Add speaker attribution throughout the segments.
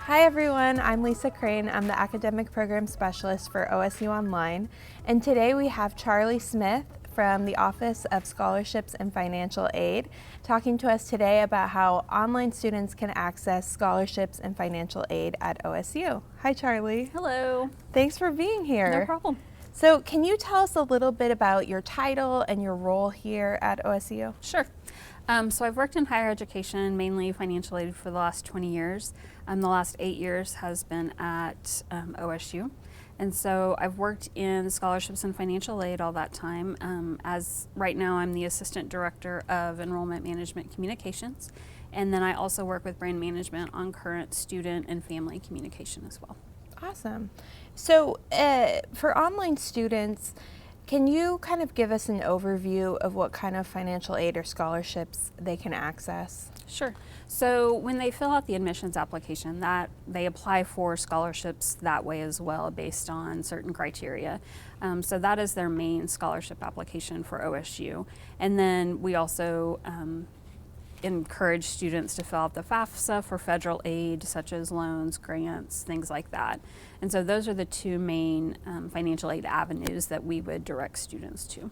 Speaker 1: Hi everyone, I'm Lisa Crane. I'm the Academic Program Specialist for OSU Online, and today we have Charly Smith from the Office of Scholarships and Financial Aid talking to us today about how online students can access scholarships and financial aid at OSU. Hi Charly.
Speaker 2: Hello.
Speaker 1: Thanks for being here.
Speaker 2: No problem.
Speaker 1: So can you tell us a little bit about your title and your role here at OSU?
Speaker 2: Sure. So I've worked in higher education, mainly financial aid, for the last 20 years. The last 8 years has been at OSU. And so I've worked in scholarships and financial aid all that time. As right now, I'm the Assistant Director of Enrollment Management Communications. And then I also work with brand management on current student and family communication as well.
Speaker 1: Awesome. So for online students, can you kind of give us an overview of what kind of financial aid or scholarships they can access?
Speaker 2: Sure. So when they fill out the admissions application, that they apply for scholarships that way as well, based on certain criteria. So that is their main scholarship application for OSU. And then we also encourage students to fill out the FAFSA for federal aid, such as loans, grants, things like that. And so those are the two main financial aid avenues that we would direct students to.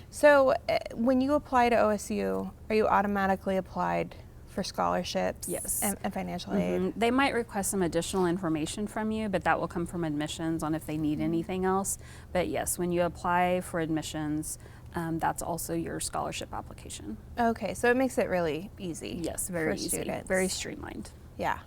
Speaker 1: So when you apply to OSU, are you automatically applied for scholarships?
Speaker 2: Yes.
Speaker 1: And financial aid?
Speaker 2: They might request some additional information from you, but that will come from admissions on if they need anything else. But yes, when you apply for admissions, that's also your scholarship application.
Speaker 1: Okay, so it makes it really easy.
Speaker 2: Yes, very easy,
Speaker 1: students.
Speaker 2: very streamlined.
Speaker 1: Yeah.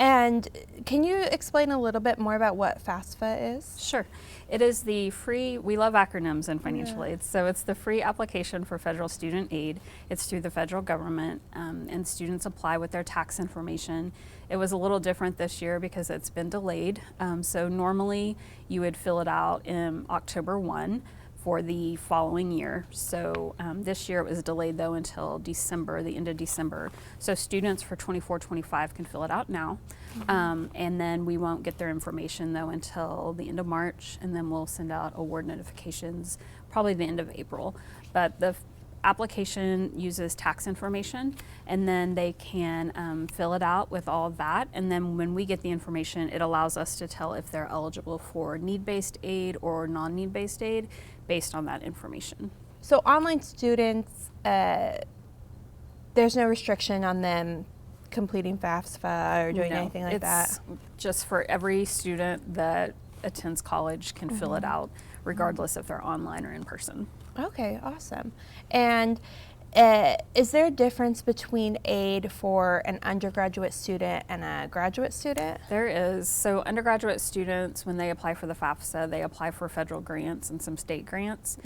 Speaker 1: And can you explain a little bit more about what FAFSA is?
Speaker 2: Sure. It is the free, we love acronyms in financial aid, so it's the free application for federal student aid. It's through the federal government, and students apply with their tax information. It was a little different this year because it's been delayed. So normally you would fill it out in October 1 for the following year. So this year it was delayed though until December, the end of December. So students for 24-25 can fill it out now. And then we won't get their information though until the end of March, and then we'll send out award notifications probably the end of April. But the application uses tax information, and then they can fill it out with all of that, and then when we get the information, it allows us to tell if they're eligible for need-based aid or non-need-based aid based on that information.
Speaker 1: So online students, there's no restriction on them completing FAFSA or doing anything like that?
Speaker 2: It's just for every student that attends college can fill it out, regardless if they're online or in person.
Speaker 1: Okay, awesome. And is there a difference between aid for an undergraduate student and a graduate student?
Speaker 2: There is. So undergraduate students, when they apply for the FAFSA, they apply for federal grants and some state grants.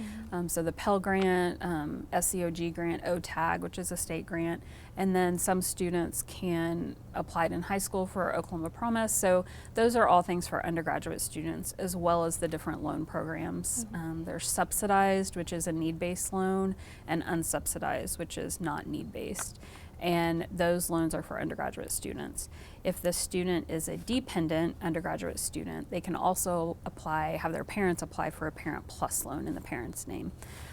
Speaker 2: So the Pell Grant, SEOG grant, OTAG, which is a state grant, and then some students can apply in high school for Oklahoma Promise. So those are all things for undergraduate students, as well as the different loan programs. There's subsidized, which is a need-based loan, and unsubsidized, which is not need-based. And those loans are for undergraduate students. If the student is a dependent undergraduate student, they can also apply, have their parents apply for a Parent Plus loan in the parent's name.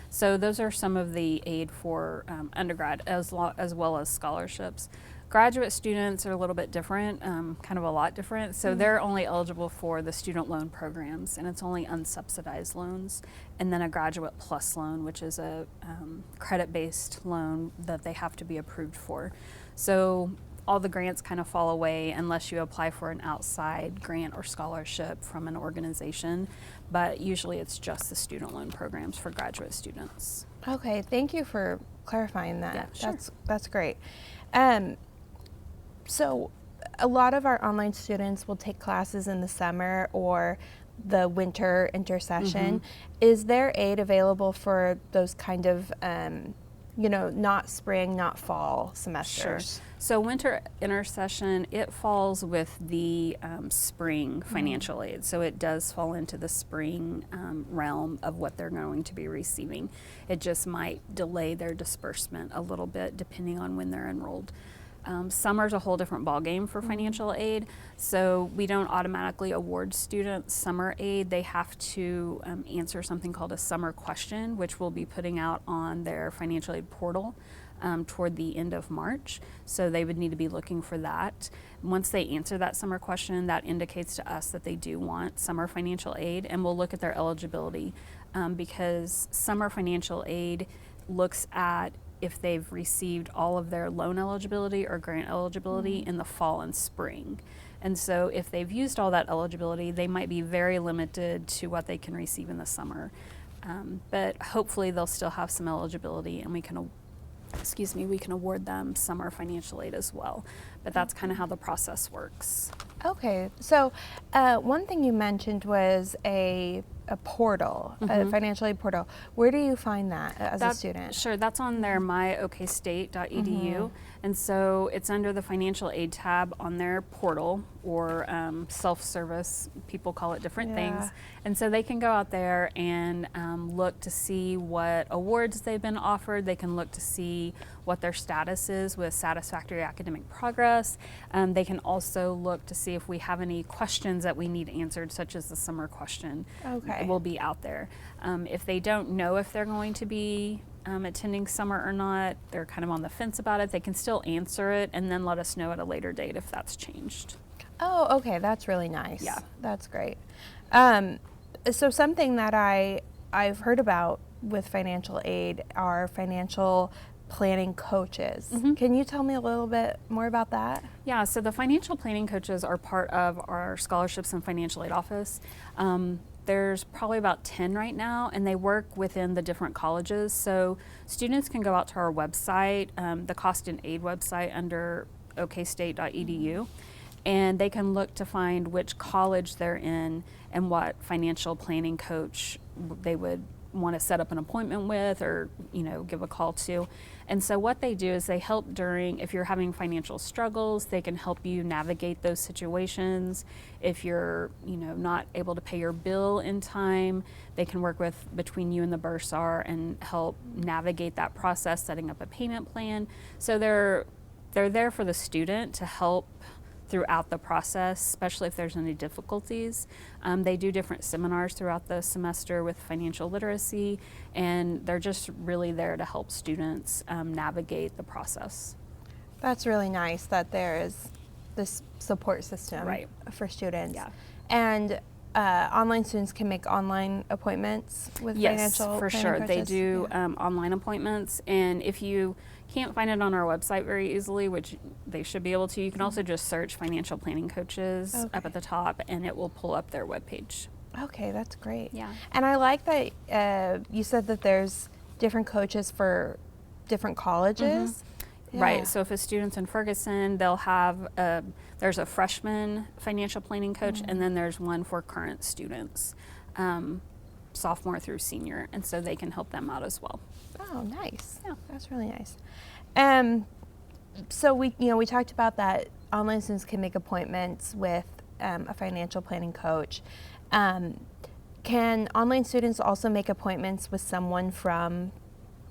Speaker 2: So those are some of the aid for undergrad, as well as scholarships. Graduate students are a little bit different, kind of a lot different. So they're only eligible for the student loan programs, and it's only unsubsidized loans. And then a Graduate Plus loan, which is a credit-based loan that they have to be approved for. So all the grants kind of fall away unless you apply for an outside grant or scholarship from an organization. But usually it's just the student loan programs for graduate students.
Speaker 1: Okay, thank you for clarifying that.
Speaker 2: Yeah, sure.
Speaker 1: That's great. So a lot of our online students will take classes in the summer or the winter intersession. Is there aid available for those kind of, not spring, not fall semesters?
Speaker 2: Sure. So winter intersession, it falls with the spring financial aid. So it does fall into the spring realm of what they're going to be receiving. It just might delay their disbursement a little bit depending on when they're enrolled. Summer's a whole different ballgame for financial aid, so we don't automatically award students summer aid. They have to answer something called a summer question, which we'll be putting out on their financial aid portal toward the end of March. So they would need to be looking for that. Once they answer that summer question, that indicates to us that they do want summer financial aid, and we'll look at their eligibility because summer financial aid looks at if they've received all of their loan eligibility or grant eligibility in the fall and spring. And so if they've used all that eligibility, they might be very limited to what they can receive in the summer. But hopefully they'll still have some eligibility, and we can award them summer financial aid as well. But that's kind of how the process works.
Speaker 1: Okay, so one thing you mentioned was a portal, a financial aid portal. Where do you find that as a student?
Speaker 2: Sure, that's on their myokstate.edu. And so it's under the financial aid tab on their portal, or self-service, people call it different things. And so they can go out there and look to see what awards they've been offered. They can look to see what their status is with satisfactory academic progress. They can also look to see if we have any questions that we need answered, such as the summer question.
Speaker 1: Okay.
Speaker 2: Will be out there. If they don't know if they're going to be attending summer or not, they're kind of on the fence about it, they can still answer it and then let us know at a later date if that's changed.
Speaker 1: Oh, okay, that's really nice.
Speaker 2: Yeah.
Speaker 1: That's great. So something that I've heard about with financial aid are financial planning coaches. Can you tell me a little bit more about that?
Speaker 2: Yeah, so the financial planning coaches are part of our scholarships and financial aid office. There's probably about 10 right now, and they work within the different colleges. So students can go out to our website, the Cost and Aid website under okstate.edu, and they can look to find which college they're in and what financial planning coach they would want to set up an appointment with, or give a call to. And so what they do is they help during, if you're having financial struggles, they can help you navigate those situations. If you're not able to pay your bill in time, they can work between you and the bursar and help navigate that process, setting up a payment plan. So they're there for the student to help throughout the process, especially if there's any difficulties. They do different seminars throughout the semester with financial literacy, and they're just really there to help students navigate the process.
Speaker 1: That's really nice that there is this support system for students.
Speaker 2: Yeah.
Speaker 1: And online students can make online appointments with financial
Speaker 2: for
Speaker 1: planning
Speaker 2: sure.
Speaker 1: coaches?
Speaker 2: They do online appointments, and if you can't find it on our website very easily, which they should be able to, you can also just search financial planning coaches up at the top, and it will pull up their webpage.
Speaker 1: Okay, that's great.
Speaker 2: Yeah.
Speaker 1: And I like that you said that there's different coaches for different colleges. Yeah.
Speaker 2: Right, so if a student's in Ferguson, they'll have, there's a freshman financial planning coach, and then there's one for current students, sophomore through senior, and so they can help them out as well.
Speaker 1: Oh, nice.
Speaker 2: Yeah.
Speaker 1: That's really nice. So we talked about that online students can make appointments with a financial planning coach. Can online students also make appointments with someone from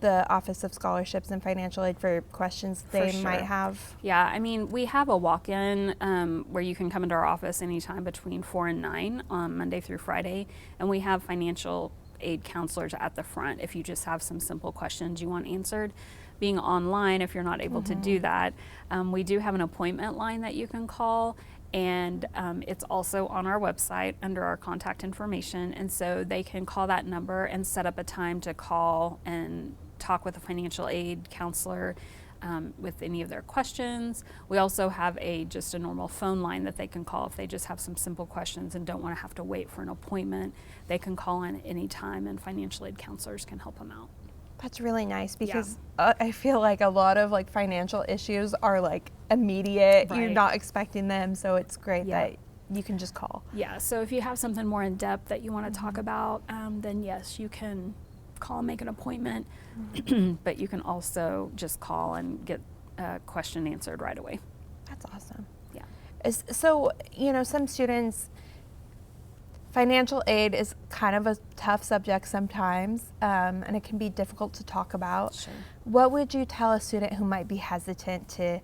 Speaker 1: the Office of Scholarships and Financial Aid for questions they might have?
Speaker 2: Yeah, I mean, we have a walk-in where you can come into our office anytime between 4 and 9 on Monday through Friday, and we have financial aid counselors at the front if you just have some simple questions you want answered. Being online, if you're not able to do that, we do have an appointment line that you can call, and it's also on our website under our contact information, and so they can call that number and set up a time to call and talk with a financial aid counselor with any of their questions. We also have just a normal phone line that they can call if they just have some simple questions and don't want to have to wait for an appointment. They can call in at any time, and financial aid counselors can help them out.
Speaker 1: That's really nice because I feel like a lot of financial issues are immediate. You're not expecting them, so it's great that you can just call.
Speaker 2: Yeah, so if you have something more in depth that you want to talk about, then yes, you can call and make an appointment, but you can also just call and get a question answered right away.
Speaker 1: That's awesome.
Speaker 2: Yeah.
Speaker 1: So, some students, financial aid is kind of a tough subject sometimes, and it can be difficult to talk about.
Speaker 2: Sure.
Speaker 1: What would you tell a student who might be hesitant to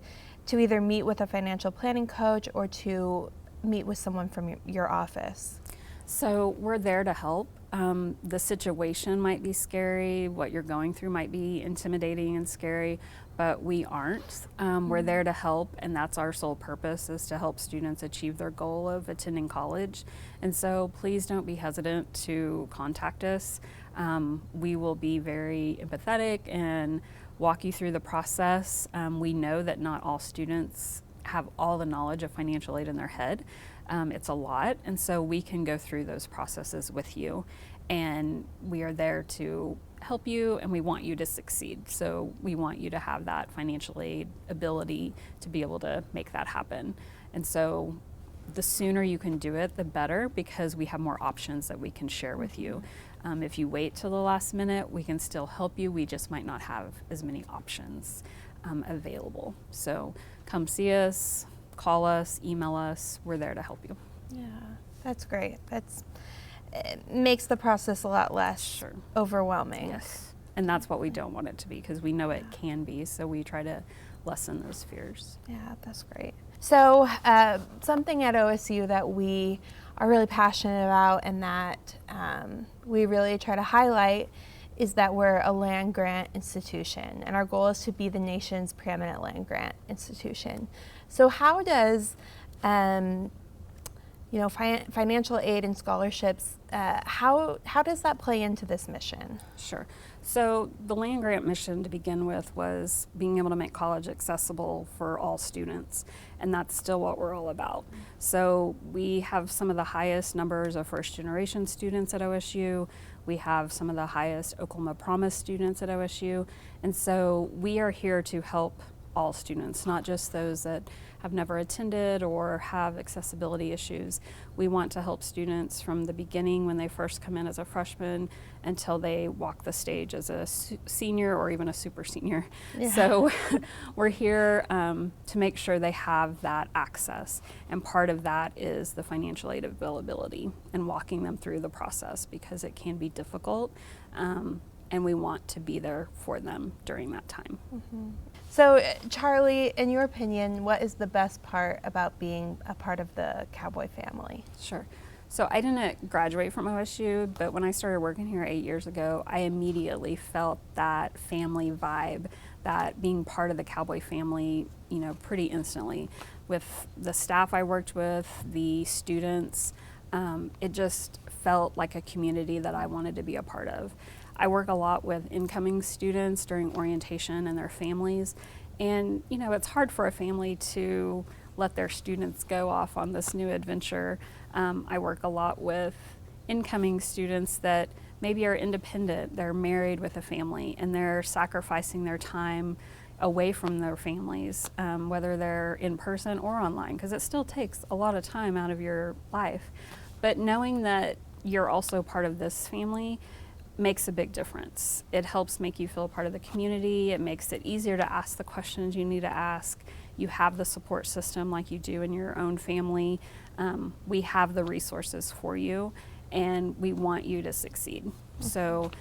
Speaker 1: either meet with a financial planning coach or to meet with someone from your office?
Speaker 2: So we're there to help. The situation might be scary, what you're going through might be intimidating and scary, but we aren't. We're there to help, and that's our sole purpose, is to help students achieve their goal of attending college. And so please don't be hesitant to contact us. We will be very empathetic and walk you through the process. We know that not all students have all the knowledge of financial aid in their head. It's a lot, and so we can go through those processes with you, and we are there to help you, and we want you to succeed. So we want you to have that financial aid ability to be able to make that happen. And so the sooner you can do it, the better, because we have more options that we can share with you. If you wait till the last minute, we can still help you. We just might not have as many options available. So come see us, call us, email us. We're there to help you.
Speaker 1: Yeah, that's great. It makes the process a lot less overwhelming.
Speaker 2: Yes, and that's what we don't want it to be, because we know it can be, so we try to lessen those fears.
Speaker 1: Yeah, that's great. So something at OSU that we are really passionate about and that we really try to highlight is that we're a land grant institution, and our goal is to be the nation's preeminent land grant institution. So how does financial aid and scholarships, how does that play into this mission?
Speaker 2: Sure. So the land grant mission to begin with was being able to make college accessible for all students, and that's still what we're all about. So we have some of the highest numbers of first generation students at OSU. We have some of the highest Oklahoma Promise students at OSU, and so we are here to help all students, not just those that have never attended or have accessibility issues. We want to help students from the beginning, when they first come in as a freshman, until they walk the stage as a senior or even a super senior. Yeah. So we're here to make sure they have that access, and part of that is the financial aid availability and walking them through the process, because it can be difficult, and we want to be there for them during that time.
Speaker 1: Mm-hmm. So, Charly, in your opinion, what is the best part about being a part of the Cowboy family?
Speaker 2: Sure. So I didn't graduate from OSU, but when I started working here 8 years ago, I immediately felt that family vibe, that being part of the Cowboy family, pretty instantly. With the staff I worked with, the students, it just felt like a community that I wanted to be a part of. I work a lot with incoming students during orientation and their families, and it's hard for a family to let their students go off on this new adventure. I work a lot with incoming students that maybe are independent, they're married with a family, and they're sacrificing their time away from their families, whether they're in person or online, because it still takes a lot of time out of your life. But knowing that you're also part of this family makes a big difference. It helps make you feel part of the community. It makes it easier to ask the questions you need to ask. You have the support system like you do in your own family. We have the resources for you, and we want you to succeed. Okay. So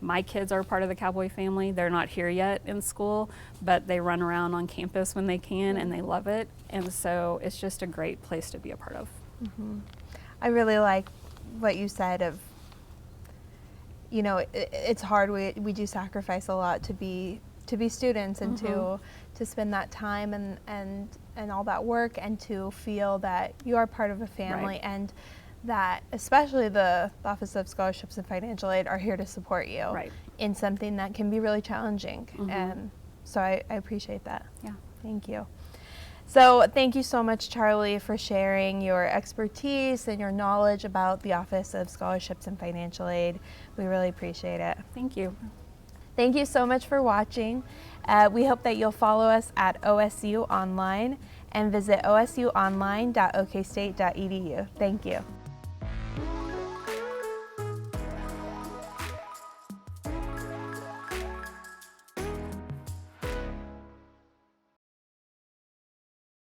Speaker 2: my kids are part of the Cowboy family. They're not here yet in school, but they run around on campus when they can, and they love it. And so it's just a great place to be a part of. Mm-hmm.
Speaker 1: I really like what you said of, it's hard. We do sacrifice a lot to be students, and mm-hmm. to spend that time and all that work, and to feel that you are part of a family, right. And that especially the Office of Scholarships and Financial Aid are here to support you, right. In something that can be really challenging. Mm-hmm. So I appreciate that.
Speaker 2: Yeah.
Speaker 1: Thank you. So thank you so much, Charly, for sharing your expertise and your knowledge about the Office of Scholarships and Financial Aid. We really appreciate it.
Speaker 2: Thank you.
Speaker 1: Thank you so much for watching. We hope that you'll follow us at OSU Online and visit osuonline.okstate.edu. Thank you.